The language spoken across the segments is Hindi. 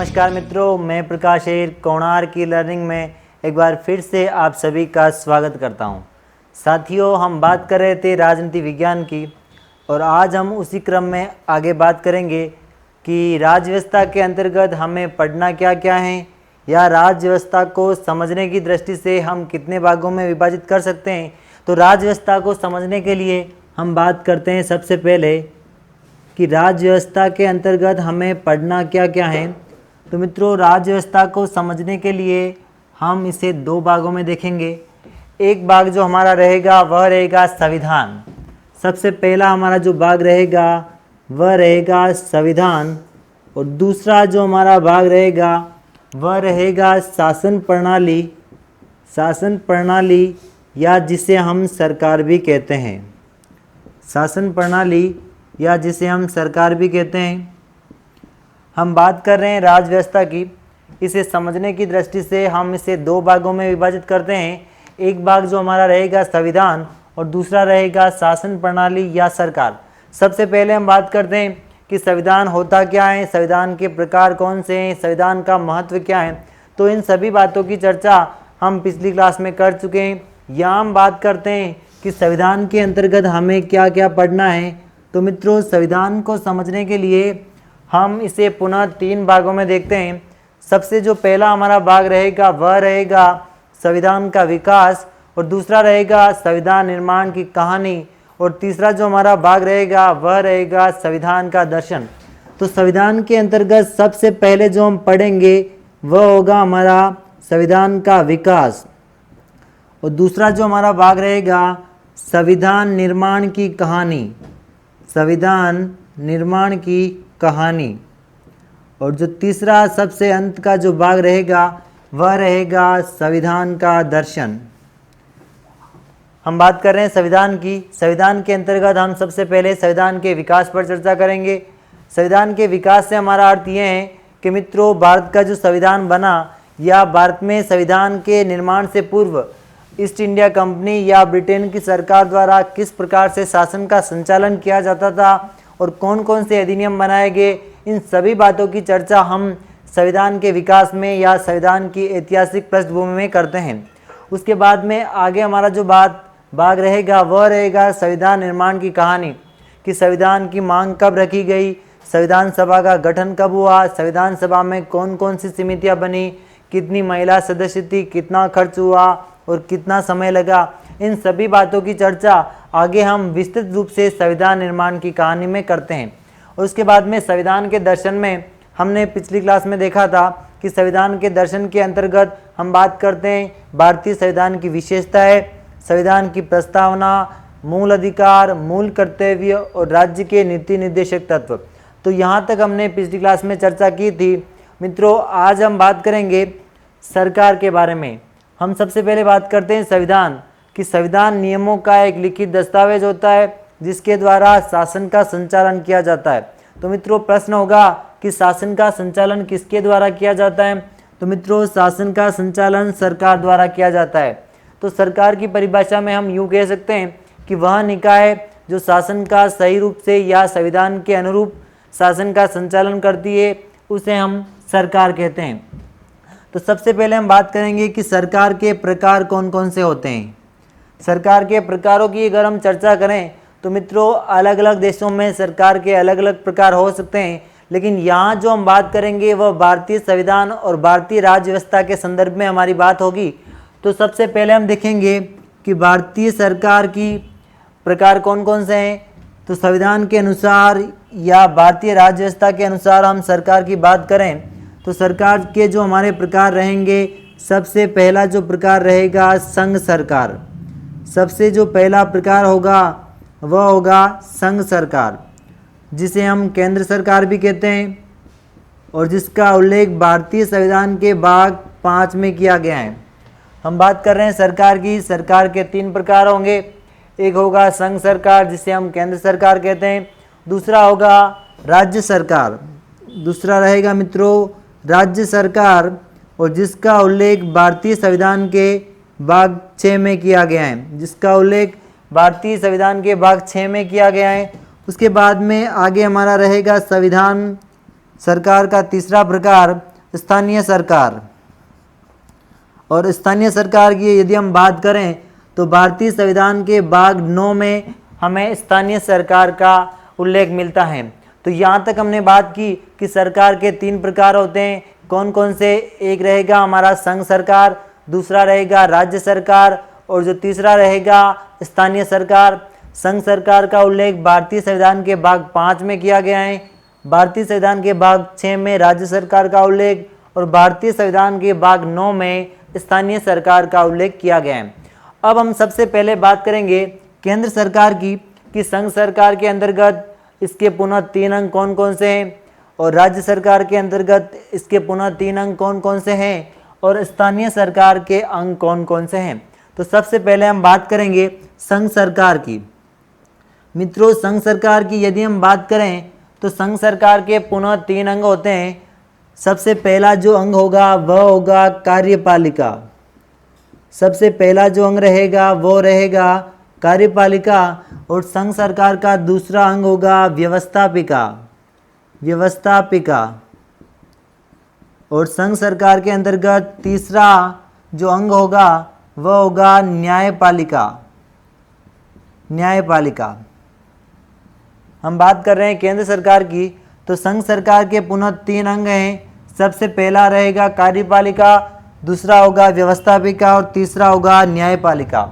नमस्कार मित्रों, मैं प्रकाश अय्यर कोणार्क की लर्निंग में एक बार फिर से आप सभी का स्वागत करता हूं। साथियों, हम बात कर रहे थे राजनीति विज्ञान की और आज हम उसी क्रम में आगे बात करेंगे कि राज्य व्यवस्था के अंतर्गत हमें पढ़ना क्या क्या है या राज्य व्यवस्था को समझने की दृष्टि से हम कितने भागों में विभाजित कर सकते हैं। तो राज्य व्यवस्था को समझने के लिए हम बात करते हैं सबसे पहले कि राज्य व्यवस्था के अंतर्गत हमें पढ़ना क्या क्या है। तो मित्रों, राज्य व्यवस्था को समझने के लिए हम इसे दो भागों में देखेंगे। एक भाग जो हमारा रहेगा वह रहेगा संविधान। सबसे पहला हमारा जो भाग रहेगा वह रहेगा संविधान और दूसरा जो हमारा भाग रहेगा वह रहेगा शासन प्रणाली। शासन प्रणाली या जिसे हम सरकार भी कहते हैं, शासन प्रणाली या जिसे हम सरकार भी कहते हैं। हम बात कर रहे हैं राज्य व्यवस्था की। इसे समझने की दृष्टि से हम इसे दो भागों में विभाजित करते हैं। एक भाग जो हमारा रहेगा संविधान और दूसरा रहेगा शासन प्रणाली या सरकार। सबसे पहले हम बात करते हैं कि संविधान होता क्या है, संविधान के प्रकार कौन से हैं, संविधान का महत्व क्या है। तो इन सभी बातों की चर्चा हम पिछली क्लास में कर चुके हैं। यहाँ हम बात करते हैं कि संविधान के अंतर्गत हमें क्या क्या पढ़ना है। तो मित्रों, संविधान को समझने के लिए हम इसे पुनः तीन भागों में देखते हैं। सबसे जो पहला हमारा भाग रहेगा वह रहेगा संविधान का विकास और दूसरा रहेगा संविधान निर्माण की कहानी और तीसरा जो हमारा भाग रहेगा वह रहेगा संविधान का दर्शन। तो संविधान के अंतर्गत सबसे पहले जो हम पढ़ेंगे वह होगा हमारा संविधान का विकास और दूसरा जो हमारा भाग रहेगा संविधान निर्माण की कहानी, संविधान निर्माण की कहानी और जो तीसरा सबसे अंत का जो भाग रहेगा वह रहेगा संविधान का दर्शन। हम बात कर रहे हैं संविधान की। संविधान के अंतर्गत हम सबसे पहले संविधान के विकास पर चर्चा करेंगे। संविधान के विकास से हमारा अर्थ ये है कि मित्रों, भारत का जो संविधान बना या भारत में संविधान के निर्माण से पूर्व ईस्ट इंडिया कंपनी या ब्रिटेन की सरकार द्वारा किस प्रकार से शासन का संचालन किया जाता था और कौन कौन से अधिनियम बनाए गए, इन सभी बातों की चर्चा हम संविधान के विकास में या संविधान की ऐतिहासिक पृष्ठभूमि में करते हैं। उसके बाद में आगे हमारा जो भाग रहेगा वह रहेगा संविधान निर्माण की कहानी कि संविधान की मांग कब रखी गई, संविधान सभा का गठन कब हुआ, संविधान सभा में कौन कौन सी समितियाँ बनी, कितनी महिला सदस्य थी, कितना खर्च हुआ और कितना समय लगा। इन सभी बातों की चर्चा आगे हम विस्तृत रूप से संविधान निर्माण की कहानी में करते हैं। और उसके बाद में संविधान के दर्शन में हमने पिछली क्लास में देखा था कि संविधान के दर्शन के अंतर्गत हम बात करते हैं भारतीय संविधान की विशेषताएं, संविधान की प्रस्तावना, मूल अधिकार, मूल कर्तव्य और राज्य के नीति निर्देशक तत्व। तो यहाँ तक हमने पिछली क्लास में चर्चा की थी। मित्रों, आज हम बात करेंगे सरकार के बारे में। हम सबसे पहले बात करते हैं संविधान कि संविधान नियमों का एक लिखित दस्तावेज होता है जिसके द्वारा शासन का संचालन किया जाता है। तो मित्रों, प्रश्न होगा कि शासन का संचालन किसके द्वारा किया जाता है। तो मित्रों, शासन का संचालन सरकार द्वारा किया जाता है। तो सरकार की परिभाषा में हम यूँ कह सकते हैं कि वह निकाय जो शासन का सही रूप से या संविधान के अनुरूप शासन का संचालन करती है उसे हम सरकार कहते हैं। तो सबसे पहले हम बात करेंगे कि सरकार के प्रकार कौन कौन से होते हैं। सरकार के प्रकारों की अगर हम चर्चा करें तो मित्रों, अलग अलग देशों में सरकार के अलग अलग प्रकार हो सकते हैं, लेकिन यहाँ जो हम बात करेंगे वह भारतीय संविधान और भारतीय राज्य व्यवस्था के संदर्भ में हमारी बात होगी। तो सबसे पहले हम देखेंगे कि भारतीय सरकार की प्रकार कौन कौन से हैं। तो संविधान के अनुसार या भारतीय राज्य व्यवस्था के अनुसार हम सरकार की बात करें तो सरकार के जो हमारे प्रकार रहेंगे, सबसे पहला जो प्रकार रहेगा संघ सरकार। सबसे जो पहला प्रकार होगा वह होगा संघ सरकार, जिसे हम केंद्र सरकार भी कहते हैं और जिसका उल्लेख भारतीय संविधान के भाग 5 में किया गया है। हम बात कर रहे हैं सरकार की। सरकार के तीन प्रकार होंगे। एक होगा संघ सरकार जिसे हम केंद्र सरकार कहते हैं, दूसरा होगा राज्य सरकार, दूसरा रहेगा मित्रों राज्य सरकार और जिसका उल्लेख भारतीय संविधान के भाग 6 में किया गया है, जिसका उल्लेख भारतीय संविधान के भाग 6 में किया गया है। उसके बाद में आगे हमारा रहेगा संविधान सरकार का तीसरा प्रकार स्थानीय सरकार। और स्थानीय सरकार की यदि हम बात करें तो भारतीय संविधान के भाग 9 में हमें स्थानीय सरकार का उल्लेख मिलता है। तो यहाँ तक हमने बात की कि सरकार के 3 प्रकार होते हैं। कौन कौन से? एक रहेगा हमारा संघ सरकार, दूसरा रहेगा राज्य सरकार और जो तीसरा रहेगा स्थानीय सरकार। संघ सरकार का उल्लेख भारतीय संविधान के भाग 5 में किया गया है, भारतीय संविधान के भाग 6 में राज्य सरकार का उल्लेख और भारतीय संविधान के भाग 9 में स्थानीय सरकार का उल्लेख किया गया है। अब हम सबसे पहले बात करेंगे केंद्र सरकार की कि संघ सरकार के अंतर्गत इसके पुनः 3 अंग कौन कौन से हैं और राज्य सरकार के अंतर्गत इसके पुनः 3 अंग कौन कौन से हैं और स्थानीय सरकार के अंग कौन कौन से हैं। तो सबसे पहले हम बात करेंगे संघ सरकार की। मित्रों, संघ सरकार की यदि हम बात करें तो संघ सरकार के पुनः 3 अंग होते हैं। सबसे पहला जो अंग होगा वह होगा कार्यपालिका। सबसे पहला जो अंग रहेगा वो रहेगा कार्यपालिका और संघ सरकार का दूसरा अंग होगा व्यवस्थापिका। व्यवस्थापिका और संघ सरकार के अंतर्गत तीसरा जो अंग होगा वह होगा न्यायपालिका। न्यायपालिका। हम बात कर रहे हैं केंद्र सरकार की, तो संघ सरकार के पुनः 3 अंग हैं। सबसे पहला रहेगा कार्यपालिका, दूसरा होगा व्यवस्थापिका और तीसरा होगा न्यायपालिका।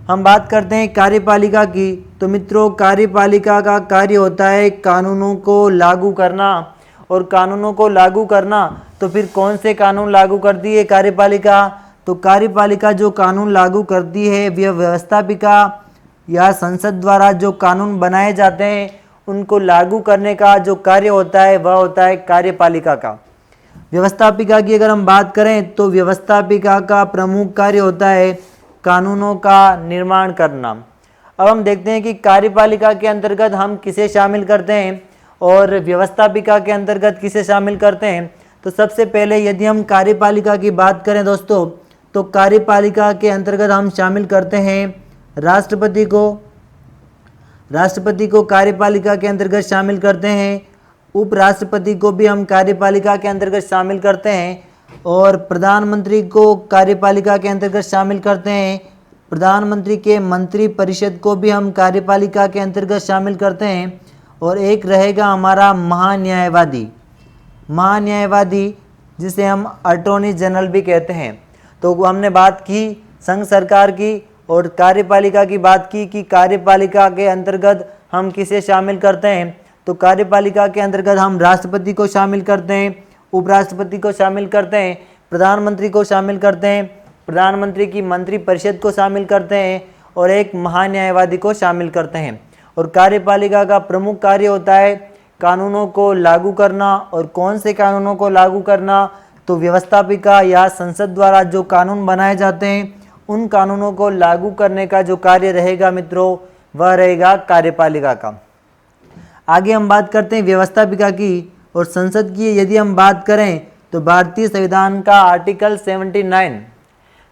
हम बात करते हैं कार्यपालिका की। तो मित्रों, कार्यपालिका का कार्य होता है कानूनों को लागू करना। और कानूनों को लागू करना, तो फिर कौन से कानून लागू करती है कार्यपालिका? तो कार्यपालिका जो कानून लागू करती है वह व्यवस्थापिका या संसद द्वारा जो कानून बनाए जाते हैं उनको लागू करने का जो कार्य होता है वह होता है कार्यपालिका का। व्यवस्थापिका की अगर हम बात करें तो व्यवस्थापिका का प्रमुख कार्य होता है कानूनों का निर्माण करना। अब हम देखते हैं कि कार्यपालिका के अंतर्गत हम किसे शामिल करते हैं और व्यवस्थापिका के अंतर्गत किसे शामिल करते हैं। तो सबसे पहले यदि हम कार्यपालिका की बात करें दोस्तों, तो कार्यपालिका के अंतर्गत हम शामिल करते हैं राष्ट्रपति को। राष्ट्रपति को कार्यपालिका के अंतर्गत शामिल करते हैं। उपराष्ट्रपति को भी हम कार्यपालिका के अंतर्गत शामिल करते हैं और प्रधानमंत्री को कार्यपालिका के अंतर्गत शामिल करते हैं। प्रधानमंत्री के मंत्री परिषद को भी हम कार्यपालिका के अंतर्गत शामिल करते हैं। और एक रहेगा हमारा महान्यायवादी। महान्यायवादी जिसे हम अटॉर्नी जनरल भी कहते हैं। तो हमने बात की संघ सरकार की और कार्यपालिका की बात की कि कार्यपालिका के अंतर्गत हम किसे शामिल करते हैं। तो कार्यपालिका के अंतर्गत हम राष्ट्रपति को शामिल करते हैं, उपराष्ट्रपति को शामिल करते हैं, प्रधानमंत्री को शामिल करते हैं, प्रधानमंत्री की मंत्री परिषद को शामिल करते हैं और एक महान्यायवादी को शामिल करते हैं। और कार्यपालिका का प्रमुख कार्य होता है कानूनों को लागू करना। और कौन से कानूनों को लागू करना? तो व्यवस्थापिका या संसद द्वारा जो कानून बनाए जाते हैं उन कानूनों को लागू करने का जो कार्य रहेगा मित्रों वह रहेगा कार्यपालिका का। आगे हम बात करते हैं व्यवस्थापिका की और संसद की। यदि हम बात करें तो भारतीय संविधान का आर्टिकल 79,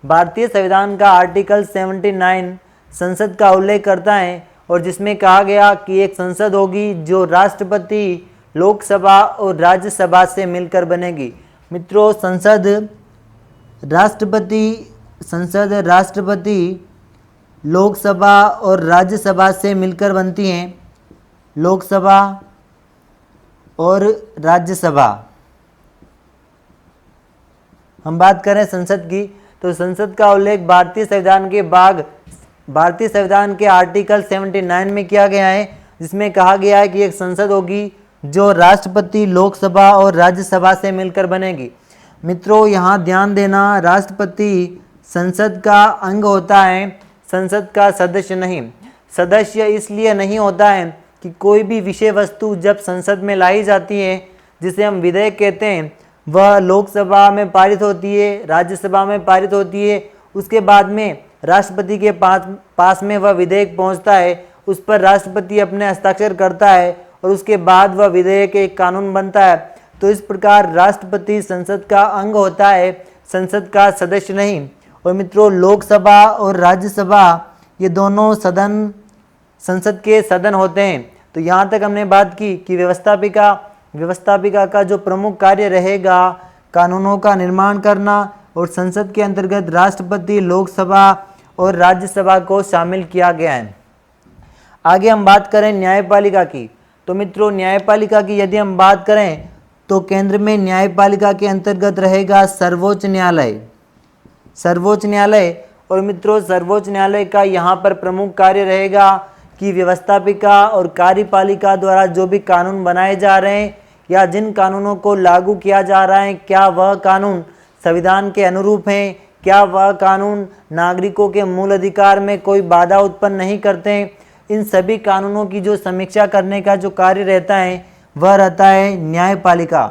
भारतीय संविधान का आर्टिकल 79 संसद का उल्लेख करता है और जिसमें कहा गया कि एक संसद होगी जो राष्ट्रपति, लोकसभा और राज्यसभा से मिलकर बनेगी। मित्रों, संसद राष्ट्रपति, लोकसभा और राज्यसभा से मिलकर बनती हैं। लोकसभा और राज्यसभा। हम बात करें संसद की, तो संसद का उल्लेख भारतीय संविधान के आर्टिकल 79 में किया गया है, जिसमें कहा गया है कि एक संसद होगी जो राष्ट्रपति, लोकसभा और राज्यसभा से मिलकर बनेगी। मित्रों, यहाँ ध्यान देना, राष्ट्रपति संसद का अंग होता है, संसद का सदस्य नहीं। सदस्य इसलिए नहीं होता है कि कोई भी विषय वस्तु जब संसद में लाई जाती है, जिसे हम विधेयक कहते हैं, वह लोकसभा में पारित होती है, राज्यसभा में पारित होती है, उसके बाद में राष्ट्रपति के पास में वह विधेयक पहुंचता है, उस पर राष्ट्रपति अपने हस्ताक्षर करता है और उसके बाद वह विधेयक एक कानून बनता है। तो इस प्रकार राष्ट्रपति संसद का अंग होता है, संसद का सदस्य नहीं। और मित्रों, लोकसभा और राज्यसभा ये दोनों सदन संसद के सदन होते हैं। तो यहाँ तक हमने बात की कि व्यवस्थापिका का जो प्रमुख कार्य रहेगा कानूनों का निर्माण करना और संसद के अंतर्गत राष्ट्रपति, लोकसभा और राज्यसभा को शामिल किया गया है। आगे हम बात करें न्यायपालिका की, तो मित्रों न्यायपालिका की यदि हम बात करें तो केंद्र में न्यायपालिका के अंतर्गत रहेगा सर्वोच्च न्यायालय। सर्वोच्च न्यायालय और मित्रों सर्वोच्च न्यायालय का यहाँ पर प्रमुख कार्य रहेगा कि व्यवस्थापिका और कार्यपालिका द्वारा जो भी कानून बनाए जा रहे हैं या जिन कानूनों को लागू किया जा रहा है, क्या वह कानून संविधान के अनुरूप हैं, क्या वह कानून नागरिकों के मूल अधिकार में कोई बाधा उत्पन्न नहीं करते हैं। इन सभी कानूनों की जो समीक्षा करने का जो कार्य रहता है वह रहता है न्यायपालिका।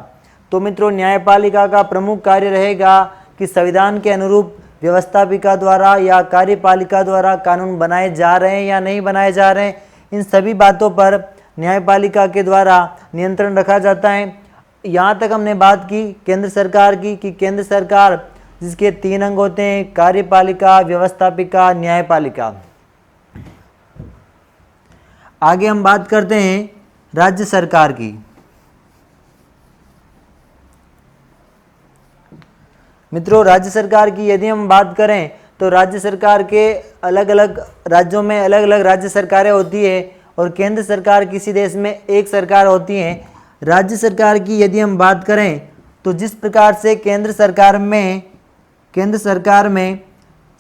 तो मित्रों न्यायपालिका का प्रमुख कार्य रहेगा कि संविधान के अनुरूप व्यवस्थापिका द्वारा या कार्यपालिका द्वारा कानून बनाए जा रहे हैं या नहीं बनाए जा रहे हैं, इन सभी बातों पर न्यायपालिका के द्वारा नियंत्रण रखा जाता है। यहाँ तक हमने बात की केंद्र सरकार की कि केंद्र सरकार जिसके 3 अंग होते हैं, कार्यपालिका, व्यवस्थापिका, न्यायपालिका। आगे हम बात करते हैं राज्य सरकार की। मित्रों राज्य सरकार की यदि हम बात करें तो राज्य सरकार के अलग अलग राज्यों में अलग अलग राज्य सरकारें होती है और केंद्र सरकार किसी देश में एक सरकार होती है। राज्य सरकार की यदि हम बात करें तो जिस प्रकार से केंद्र सरकार में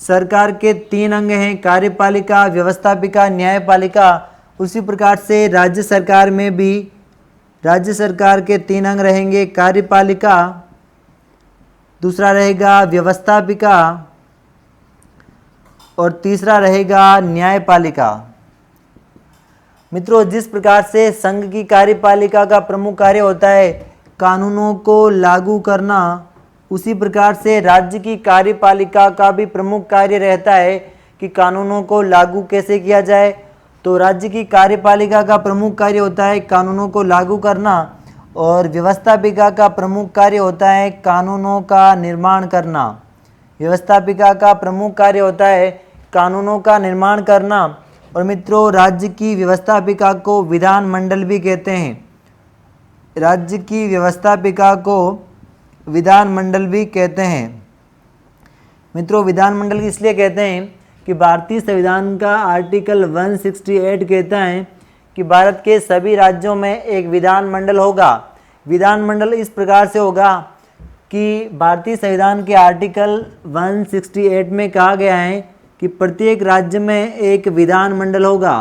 सरकार के 3 अंग हैं, कार्यपालिका, व्यवस्थापिका, न्यायपालिका, उसी प्रकार से राज्य सरकार में भी राज्य सरकार के 3 अंग रहेंगे, कार्यपालिका, दूसरा रहेगा व्यवस्थापिका और तीसरा रहेगा न्यायपालिका। मित्रों जिस प्रकार से संघ की कार्यपालिका का प्रमुख कार्य होता है कानूनों को लागू करना, उसी प्रकार से राज्य की कार्यपालिका का भी प्रमुख कार्य रहता है कि कानूनों को लागू कैसे किया जाए। तो राज्य की कार्यपालिका का प्रमुख कार्य होता है कानूनों को लागू करना और व्यवस्थापिका का प्रमुख कार्य होता है कानूनों का निर्माण करना। व्यवस्थापिका का प्रमुख कार्य होता है कानूनों का निर्माण करना और मित्रों राज्य की व्यवस्थापिका को विधानमंडल भी कहते हैं। राज्य की व्यवस्थापिका को विधानमंडल भी कहते हैं। मित्रों विधानमंडल इसलिए कहते हैं कि भारतीय संविधान का आर्टिकल 168 कहता है कि भारत के सभी राज्यों में एक विधानमंडल होगा। विधानमंडल इस प्रकार से होगा कि भारतीय संविधान के आर्टिकल 168 में कहा गया है कि प्रत्येक राज्य में एक विधानमंडल होगा।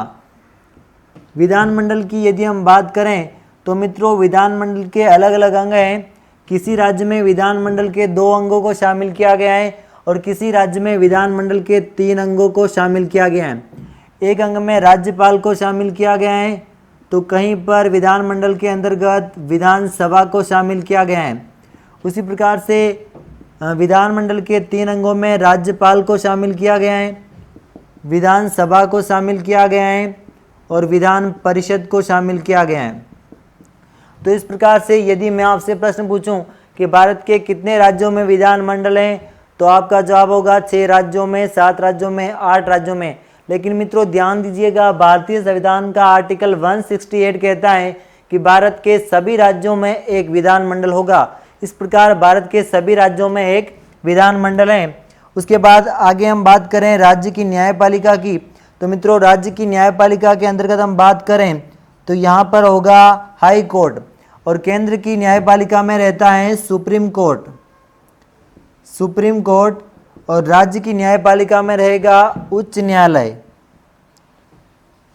विधानमंडल की यदि हम बात करें तो मित्रों विधानमंडल के अलग अलग अंग हैं। किसी राज्य में विधानमंडल के 2 अंगों को शामिल किया गया है और किसी राज्य में विधानमंडल के 3 अंगों को शामिल किया गया है। एक अंग में राज्यपाल को शामिल किया गया है तो कहीं पर विधानमंडल के अंतर्गत विधानसभा को शामिल किया गया है। उसी प्रकार से विधानमंडल के 3 अंगों में राज्यपाल को शामिल किया गया है, विधानसभा को शामिल किया गया है और विधान परिषद को शामिल किया गया है। तो इस प्रकार से यदि मैं आपसे प्रश्न पूछूं कि भारत के कितने राज्यों में विधानमंडल हैं तो आपका जवाब होगा 6 राज्यों में, 7 राज्यों में, 8 राज्यों में। लेकिन मित्रों ध्यान दीजिएगा भारतीय संविधान का आर्टिकल 168 कहता है कि भारत के सभी राज्यों में एक विधानमंडल होगा। इस प्रकार भारत के सभी राज्यों में एक विधानमंडल है। उसके बाद आगे हम बात करें राज्य की न्यायपालिका की, तो मित्रों राज्य की न्यायपालिका के अंतर्गत हम बात करें तो यहाँ पर होगा हाई कोर्ट और केंद्र की न्यायपालिका में रहता है सुप्रीम कोर्ट। सुप्रीम कोर्ट और राज्य की न्यायपालिका में रहेगा उच्च न्यायालय।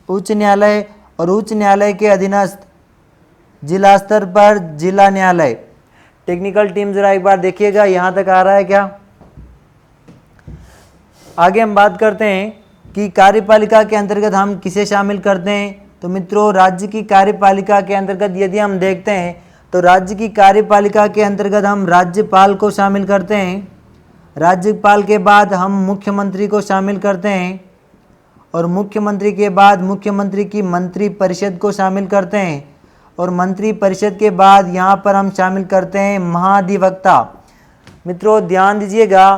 उच्च न्यायालय और उच्च न्यायालय के अधीनस्थ जिला स्तर पर जिला न्यायालय। टेक्निकल टीम जरा एक बार देखिएगा यहाँ तक आ रहा है क्या। आगे हम बात करते हैं कि कार्यपालिका के अंतर्गत हम किसे शामिल करते हैं। तो मित्रों राज्य की कार्यपालिका के अंतर्गत यदि हम देखते हैं तो राज्य की कार्यपालिका के अंतर्गत हम राज्यपाल को शामिल करते हैं। राज्यपाल के बाद हम मुख्यमंत्री को शामिल करते हैं और मुख्यमंत्री के बाद मुख्यमंत्री की मंत्री परिषद को शामिल करते हैं और मंत्री परिषद के बाद यहाँ पर हम शामिल करते हैं महाधिवक्ता। मित्रों ध्यान दीजिएगा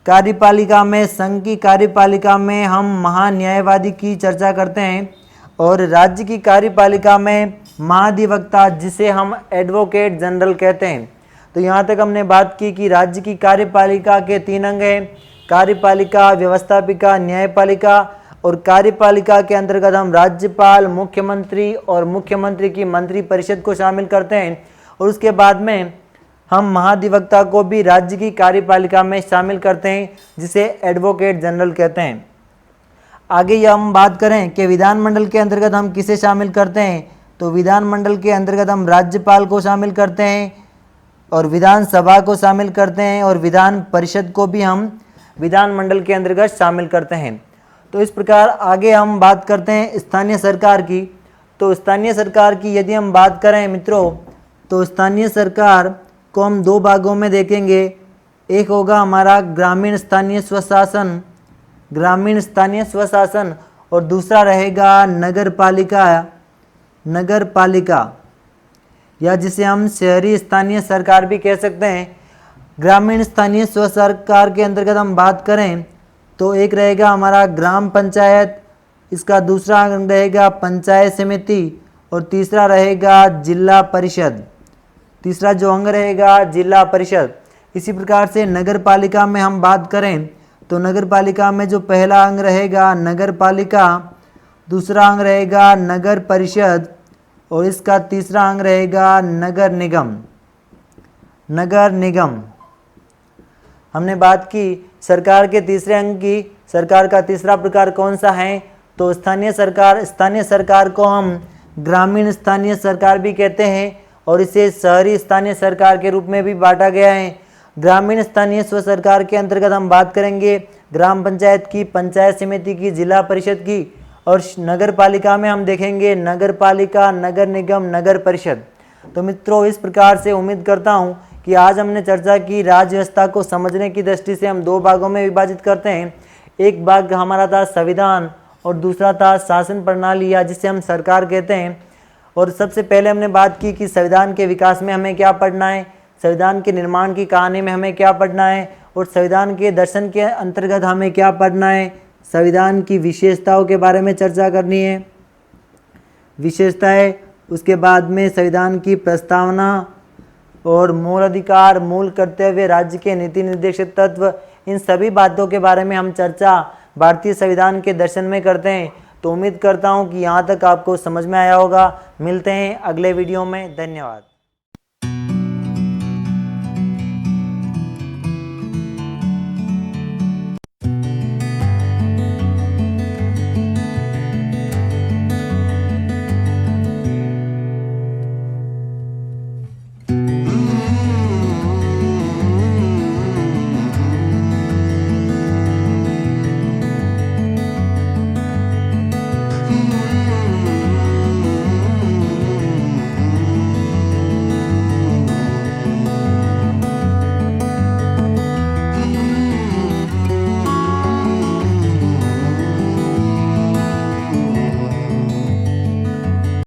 कार्यपालिका में संघ की कार्यपालिका में हम महान्यायवादी की चर्चा करते हैं और राज्य की कार्यपालिका में महाधिवक्ता जिसे हम एडवोकेट जनरल कहते हैं। तो यहाँ तक हमने बात की कि राज्य की कार्यपालिका के 3 अंग हैं, कार्यपालिका, व्यवस्थापिका, न्यायपालिका। और कार्यपालिका के अंतर्गत हम राज्यपाल, मुख्यमंत्री और मुख्यमंत्री की मंत्रिपरिषद को शामिल करते हैं। और उसके बाद में हम महाधिवक्ता को भी राज्य की कार्यपालिका में शामिल करते हैं, जिसे एडवोकेट जनरल कहते हैं। आगे ये हम बात करें कि विधानमंडल के अंतर्गत हम किसे शामिल करते हैं, तो विधानमंडल के अंतर्गत हम राज्यपाल को शामिल करते हैं और विधानसभा को शामिल करते हैं और विधान परिषद को भी हम विधानमंडल के अंतर्गत शामिल करते हैं। तो इस प्रकार आगे हम बात करते हैं स्थानीय सरकार की। तो स्थानीय सरकार की यदि हम बात करें मित्रों, तो स्थानीय सरकार को हम 2 भागों में देखेंगे। एक होगा हमारा ग्रामीण स्थानीय स्वशासन, ग्रामीण स्थानीय स्वशासन, और दूसरा रहेगा नगर पालिका, नगर पालिका, या जिसे हम शहरी स्थानीय सरकार भी कह सकते हैं। ग्रामीण स्थानीय स्व सरकार के अंतर्गत हम बात करें तो एक रहेगा हमारा ग्राम पंचायत, इसका दूसरा अंग रहेगा पंचायत समिति और तीसरा रहेगा जिला परिषद, तीसरा जो अंग रहेगा जिला परिषद। इसी प्रकार से नगर पालिका में हम बात करें तो नगर पालिका में जो पहला अंग रहेगा नगर पालिका, दूसरा अंग रहेगा नगर परिषद और इसका तीसरा अंग रहेगा नगर निगम, नगर निगम। हमने बात की सरकार के तीसरे अंग की। सरकार का तीसरा प्रकार कौन सा है, तो स्थानीय सरकार। स्थानीय सरकार को हम ग्रामीण स्थानीय सरकार भी कहते हैं और इसे शहरी स्थानीय सरकार के रूप में भी बांटा गया है। ग्रामीण स्थानीय स्व सरकार के अंतर्गत हम बात करेंगे ग्राम पंचायत की, पंचायत समिति की, जिला परिषद की, और नगर पालिका में हम देखेंगे नगर पालिका, नगर निगम, नगर परिषद। तो मित्रों, इस प्रकार से उम्मीद करता हूं कि आज हमने चर्चा की राज्य व्यवस्था को समझने की दृष्टि से हम 2 भागों में विभाजित करते हैं। एक भाग हमारा था संविधान और दूसरा था शासन प्रणाली, या जिसे हम सरकार कहते हैं। और सबसे पहले हमने बात की कि संविधान के विकास में हमें क्या पढ़ना है, संविधान के निर्माण की कहानी में हमें क्या पढ़ना है, और संविधान के दर्शन के अंतर्गत हमें क्या पढ़ना है। संविधान की विशेषताओं के बारे में चर्चा करनी है, विशेषताएं। उसके बाद में संविधान की प्रस्तावना और मूल अधिकार, मूल कर्तव्य, राज्य के नीति निर्देशक तत्व, इन सभी बातों के बारे में हम चर्चा भारतीय संविधान के दर्शन में करते हैं। तो उम्मीद करता हूं कि यहाँ तक आपको समझ में आया होगा। मिलते हैं अगले वीडियो में। धन्यवाद।